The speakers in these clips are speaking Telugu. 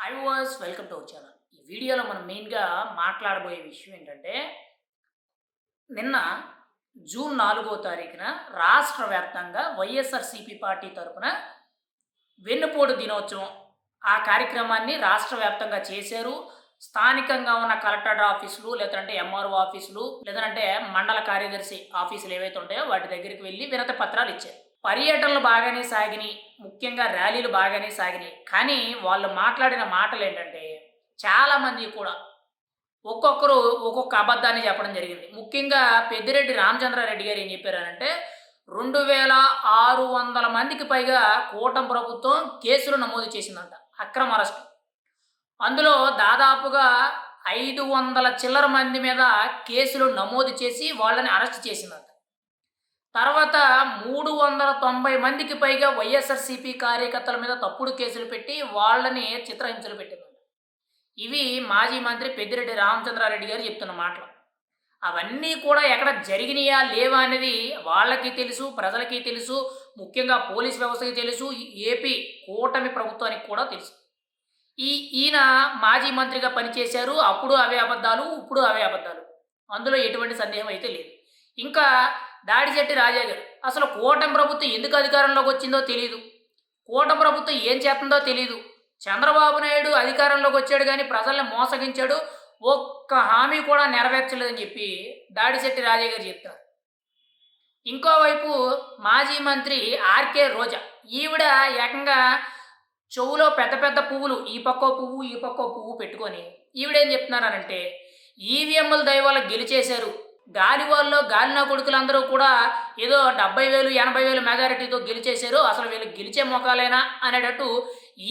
I was welcome to our channel. ఈ వీడియోలో మనం మెయిన్‌గా మాట్లాడబోయే విషయం ఏంటంటే, నిన్న జూన్ 4వ తారీఖున రాష్ట్ర వ్యాప్తంగా వైఎస్ఆర్‌సీపీ పార్టీ తరపున వెన్నుపోటు దినోత్సవం. ఆ కార్యక్రమాన్ని రాష్ట్ర వ్యాప్తంగా చేశారు. స్థానికంగా ఉన్న కలెక్టర్ ఆఫీసులు, లేదంటే ఎంఆర్ఓ ఆఫీసులు, లేదంటే మండల కార్యదర్శి ఆఫీసులు ఏవైతే ఉంటాయో వాటి దగ్గరికి వెళ్లి వినతి పత్రాలు ఇచ్చారు. పర్యటనలు బాగానే సాగినియి. ముఖ్యంగా ర్యాలీలు బాగానే సాగినియి. కానీ వాళ్ళు మాట్లాడిన మాటలేంటంటే, చాలామంది కూడా ఒక్కొక్కరు ఒక్కొక్క అబద్ధాన్ని చెప్పడం జరిగింది. ముఖ్యంగా పెద్దిరెడ్డి రామచంద్రారెడ్డి గారు ఏం చెప్పారనంటే, 2600 మందికి పైగా కూటమి ప్రభుత్వం కేసులు నమోదు చేసిందంట. అక్రమ అరెస్టు. అందులో దాదాపుగా 500 చిల్లర మంది మీద కేసులు నమోదు చేసి వాళ్ళని అరెస్ట్ చేసిందంట. తర్వాత 390 మందికి పైగా వైఎస్ఆర్‌సీపీ కార్యకర్తల మీద తప్పుడు కేసులు పెట్టి వాళ్ళని చిత్రహింసలు పెట్టిందంట. ఇవి మాజీ మంత్రి పెద్దిరెడ్డి రామచంద్రారెడ్డి గారు చెప్తున్న మాటలు. అవన్నీ కూడా ఎక్కడ జరిగినాయా? లేవా? అనేది వాళ్ళకి తెలుసు, ప్రజలకి తెలుసు, ముఖ్యంగా పోలీస్ వ్యవస్థకి తెలుసు, ఏపీ కూటమి ప్రభుత్వానికి కూడా తెలుసు. ఈయన మాజీ మంత్రిగా పనిచేశారు. అప్పుడు అవే అబద్ధాలు, ఇప్పుడు అవే అబద్ధాలు. అందులో ఎటువంటి సందేహం అయితే లేదు. ఇంకా దాడిశెట్టి రాజా గారు అసలు కూటమి ప్రభుత్వం ఎందుకు అధికారంలోకి వచ్చిందో తెలీదు. కూటమి ప్రభుత్వం ఏం చేస్తుందో తెలీదు. చంద్రబాబు నాయుడు అధికారంలోకి వచ్చాడు గానీ ప్రజల్ని మోసగించాడు. ఒక్క హామీ కూడా నెరవేర్చలేదని చెప్పి దాడిశెట్టి రాజా గారు చెప్తారు. ఇంకోవైపు మాజీ మంత్రి ఆర్‌కే రోజా. ఈవిడ ఏకంగా చెవులో పెద్ద పెద్ద పువ్వులు ఈ పక్కో పువ్వు, ఈ పక్కో పువ్వు పెట్టుకొని ఈవిడేం చెప్తున్నారనంటే, ఈవీఎంల దయ వల్ల గెలిచేశారు. గాలివాల్లో గాలినా కొడుకులందరూ కూడా ఏదో 70,000, 80,000 మెజారిటీతో గెలిచేశారు. అసలు వీళ్ళు గెలిచే మొఖాలేనా అనేటట్టు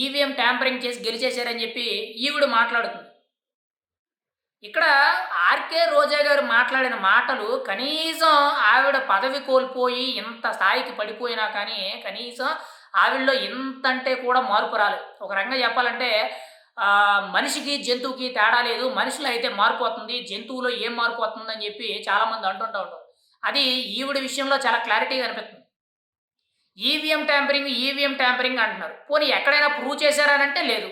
ఈవీఎం ట్యాంపరింగ్ చేసి గెలిచేశారని చెప్పి ఈవిడ మాట్లాడుతుంది. ఇక్కడ ఆర్‌కే రోజా గారు మాట్లాడిన మాటలు కనీసం ఆవిడ పదవి కోల్పోయి ఇంత స్థాయికి పడిపోయినా కానీ కనీసం ఆవిడలో ఇంతంటే కూడా మార్పు రాలేదు. ఒక రకంగా చెప్పాలంటే మనిషికి, జంతువుకి తేడా లేదు. మనిషిలో అయితే మారిపోతుంది. జంతువులో ఏం మారిపోతుందని చెప్పి చాలామంది అంటుంటా ఉంటారు. అది ఈవిడ విషయంలో చాలా క్లారిటీగా అనిపిస్తుంది. ఈవీఎం ట్యాంపరింగ్ అంటున్నారు. పోనీ ఎక్కడైనా ప్రూవ్ చేశారనంటే లేదు.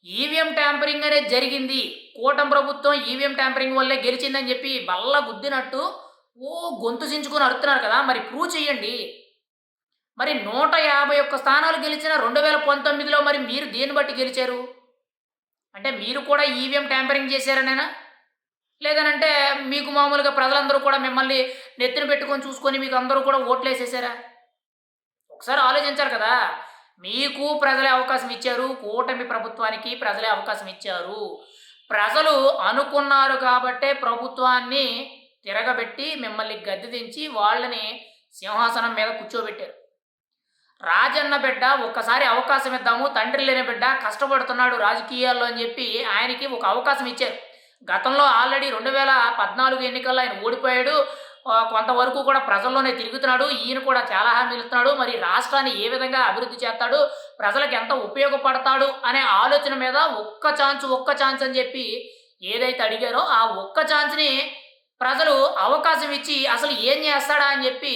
ఈవీఎం ట్యాంపరింగ్ అనేది జరిగింది. కూటమి ప్రభుత్వం ఈవీఎం ట్యాంపరింగ్ వల్లే గెలిచిందని చెప్పి బల్ల గుద్దినట్టు గొంతు చించుకొని అరుస్తున్నారు కదా! మరి ప్రూవ్ చేయండి. మరి 151 స్థానాలు గెలిచిన 2019లో మరి మీరు దేన్ని బట్టి గెలిచారు? అంటే మీరు కూడా ఈవీఎం ట్యాంపరింగ్ చేశారనేనా? లేదనంటే మీకు మామూలుగా ప్రజలందరూ కూడా మిమ్మల్ని నెత్తిన పెట్టుకొని చూసుకొని మీకు అందరూ కూడా ఓట్లేసేసారా? ఒకసారి ఆలోచించాలి కదా! మీకు ప్రజలే అవకాశం ఇచ్చారు. కూటమి ప్రభుత్వానికి ప్రజలే అవకాశం ఇచ్చారు. ప్రజలు అనుకున్నారు కాబట్టే ప్రభుత్వాన్ని తిరగబెట్టి మిమ్మల్ని గద్దె దించి వాళ్ళని సింహాసనం మీద కూర్చోబెట్టారు. రాజన్న బిడ్డ ఒక్కసారి అవకాశం ఇద్దాము, తండ్రి లేని బిడ్డ కష్టపడుతున్నాడు రాజకీయాల్లో అని చెప్పి ఆయనకి ఒక అవకాశం ఇచ్చారు. గతంలో ఆల్రెడీ 2014 ఎన్నికల్లో ఆయన ఓడిపోయాడు. కొంతవరకు కూడా ప్రజల్లోనే తిరుగుతున్నాడు. ఈయన కూడా చాలా హామీలు ఇస్తున్నాడు. మరి రాష్ట్రాన్ని ఏ విధంగా అభివృద్ధి చేస్తాడు, ప్రజలకు ఎంత ఉపయోగపడతాడు అనే ఆలోచన మీద ఒక్క ఛాన్స్ అని చెప్పి ఏదైతే అడిగారో ఆ ఒక్క ఛాన్స్‌ని ప్రజలు అవకాశం ఇచ్చి అసలు ఏం చేస్తాడా అని చెప్పి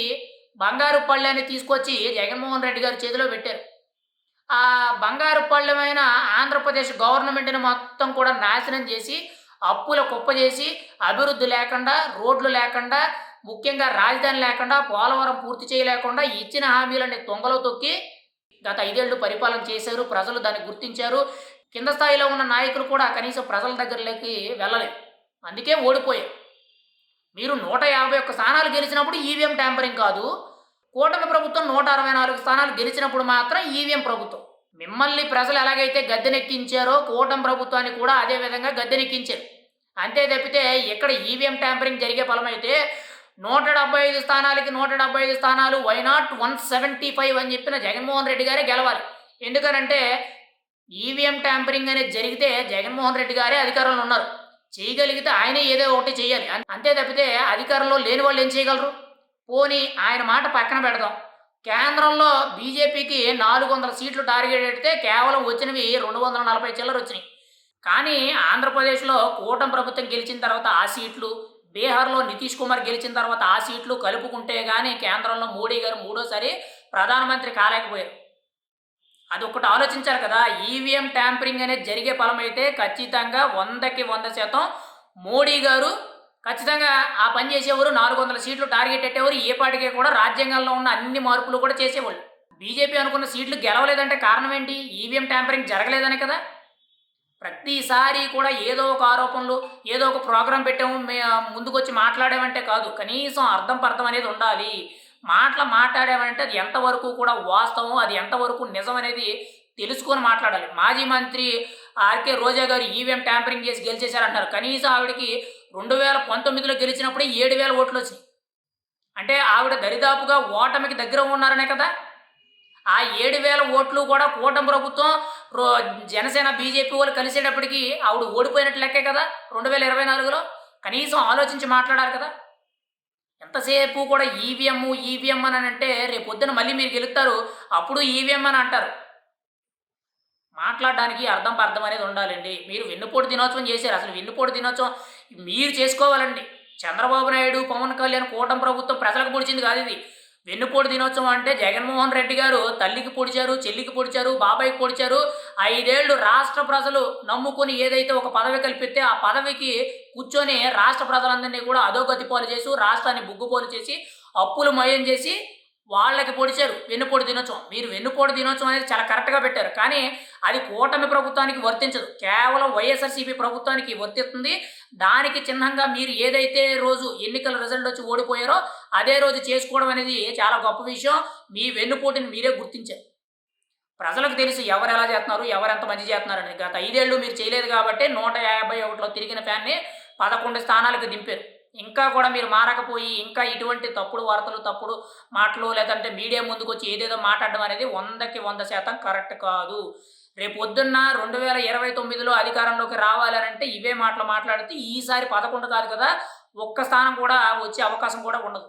బంగారు పళ్ళెన్ని తీసుకొచ్చి జగన్మోహన్ రెడ్డి గారి చేతిలో పెట్టారు. ఆ బంగారు పళ్ళెమైన ఆంధ్రప్రదేశ్ గవర్నమెంట్‌ని మొత్తం కూడా నాశనం చేసి, అప్పుల కుప్ప చేసి, అభివృద్ధి లేకుండా, రోడ్లు లేకుండా, ముఖ్యంగా రాజధాని లేకుండా, పోలవరం పూర్తి చేయలేకుండా, ఇచ్చిన హామీలన్నీ తుంగలో తొక్కి గత 5 ఏళ్ళు పరిపాలన చేశారు. ప్రజలు దాన్ని గుర్తించారు. కింద స్థాయిలో ఉన్న నాయకులు కూడా కనీసం ప్రజల దగ్గరలోకి వెళ్ళలేదు. అందుకే ఓడిపోయారు. మీరు 151 స్థానాలు గెలిచినప్పుడు ఈవీఎం ట్యాంపరింగ్ కాదు. కూటమి ప్రభుత్వం 164 స్థానాలు గెలిచినప్పుడు మాత్రం ఈవీఎం ప్రభుత్వం. మిమ్మల్ని ప్రజలు ఎలాగైతే గద్దెనెక్కించారో కూటమి ప్రభుత్వాన్ని కూడా అదే విధంగా గద్దెనెక్కించారు. అంతే తప్పితే ఇక్కడ ఈవీఎం ట్యాంపరింగ్ జరిగే ఫలమైతే 175 స్థానాలకి 175 స్థానాలు వై నాట్ 175 అని చెప్పిన జగన్మోహన్ రెడ్డి గారే గెలవాలి. ఎందుకనంటే ఈవీఎం ట్యాంపరింగ్ అనేది జరిగితే జగన్మోహన్ రెడ్డి గారే అధికారంలో ఉన్నారు. చేయగలిగితే ఆయనే ఏదో ఒకటి చేయాలి. అంతే తప్పితే అధికారంలో లేని వాళ్ళు ఏం చేయగలరు? పోనీ ఆయన మాట పక్కన పెడదాం. కేంద్రంలో బీజేపీకి 400 సీట్లు టార్గెట్ పెడితే కేవలం వచ్చినవి 240 చిల్లరొచ్చినాయి. కానీ ఆంధ్రప్రదేశ్‌లో కూటమి ప్రభుత్వం గెలిచిన తర్వాత ఆ సీట్లు, బీహార్‌లో నితీష్ కుమార్ గెలిచిన తర్వాత ఆ సీట్లు కలుపుకుంటే గాని కేంద్రంలో మోడీ గారు మూడోసారి ప్రధానమంత్రి కాలేకపోయారు. అదొకటి ఆలోచించాలి కదా! ఈవీఎం ట్యాంపరింగ్ అనేది జరిగే ఫలమైతే ఖచ్చితంగా 100కి 100% మోడీ గారు ఖచ్చితంగా ఆ పని చేసేవారు. 400 సీట్లు టార్గెట్ పెట్టేవారు. ఏ పార్టీకి కూడా రాజ్యాంగంలో ఉన్న అన్ని మార్పులు కూడా చేసేవాళ్ళు. బీజేపీ అనుకున్న సీట్లు గెలవలేదంటే కారణం ఏంటి? ఈవీఎం ట్యాంపరింగ్ జరగలేదనే కదా! ప్రతిసారి కూడా ఏదో ఒక ఆరోపణలు, ఏదో ఒక ప్రోగ్రామ్ పెట్టాము, ముందుకొచ్చి మాట్లాడామంటే కాదు. కనీసం అర్థం పర్థం అనేది ఉండాలి. మాట్లాడామంటే అది ఎంతవరకు కూడా వాస్తవం, అది ఎంతవరకు నిజం అనేది తెలుసుకొని మాట్లాడాలి. మాజీ మంత్రి ఆర్‌కే రోజా గారు ఈవీఎం ట్యాంపరింగ్ చేసి గెలిచేశారంటున్నారు. కనీసం ఆవిడకి 2019లో గెలిచినప్పుడే 7,000 ఓట్లొచ్చినాయి. అంటే ఆవిడ దరిదాపుగా ఓటమికి దగ్గర ఉన్నారనే కదా! ఆ 7,000 ఓట్లు కూడా కూటమి ప్రభుత్వం రో జనసేన, బీజేపీ వాళ్ళు కలిసేటప్పటికి ఆవిడ ఓడిపోయినట్టు లెక్కే కదా! 2024లో. కనీసం ఆలోచించి మాట్లాడాలి కదా! ఎంతసేపు కూడా ఈవీఎం అనంటే రేపొద్దున మళ్ళీ మీరు గెలుస్తారు. అప్పుడు ఈవీఎం అని అంటారు. మాట్లాడడానికి అర్థం పర్థం అనేది ఉండాలండి. మీరు వెన్నుపోటు దినోత్సవం చేశారు. అసలు వెన్నుపోటు దినోత్సవం మీరు చేసుకోవాలండి. చంద్రబాబు నాయుడు, పవన్ కళ్యాణ్ కూటమి ప్రభుత్వం ప్రజలకు పొడిచింది కాదిది. వెన్నుపోటు దినోత్సవం అంటే జగన్మోహన్ రెడ్డి గారు తల్లికి పొడిచారు, చెల్లికి పొడిచారు, బాబాయికి పొడిచారు. 5 ఏళ్ళు రాష్ట్ర ప్రజలు నమ్ముకొని ఏదైతే ఒక పదవి కల్పిస్తే ఆ పదవికి కూర్చొని రాష్ట్ర ప్రజలందరినీ కూడా అధోగతి పాలు చేసి, రాష్ట్రాన్ని బుగ్గుపాలు చేసి, అప్పులు మయం చేసి వాళ్ళకి పొడిచారు వెన్నుపోటు దినోత్సవం. మీరు వెన్నుపోటు దినోత్సవం అనేది చాలా కరెక్ట్‌గా పెట్టారు. కానీ అది కూటమి ప్రభుత్వానికి వర్తించదు. కేవలం వైఎస్ఆర్‌సీపీ ప్రభుత్వానికి వర్తిస్తుంది. దానికి చిహ్నంగా మీరు ఏదైతే రోజు ఎన్నికల రిజల్ట్ వచ్చి ఓడిపోయారో అదే రోజు చేసుకోవడం అనేది చాలా గొప్ప విషయం. మీ వెన్నుపోటుని మీరే గుర్తించారు. ప్రజలకు తెలుసు ఎవరెలా చేస్తున్నారు, ఎవరెంత మంచి చేస్తున్నారని. గత 5 ఏళ్ళు మీరు చేయలేదు కాబట్టే 151లో తిరిగిన ఫ్యాన్‌ని 11 స్థానాలకు దింపారు. ఇంకా కూడా మీరు మారకపోయి, ఇంకా ఇటువంటి తప్పుడు వార్తలు, తప్పుడు మాటలు లేదంటే మీడియా ముందుకొచ్చి ఏదేదో మాట్లాడడం అనేది 100కి 100% కరెక్ట్ కాదు. రేపొద్దున్న 2029లో అధికారంలోకి రావాలనంటే ఇవే మాటలు మాట్లాడితే ఈసారి 11 కాదు కదా! ఒక్క స్థానం కూడా వచ్చే అవకాశం కూడా ఉండదు.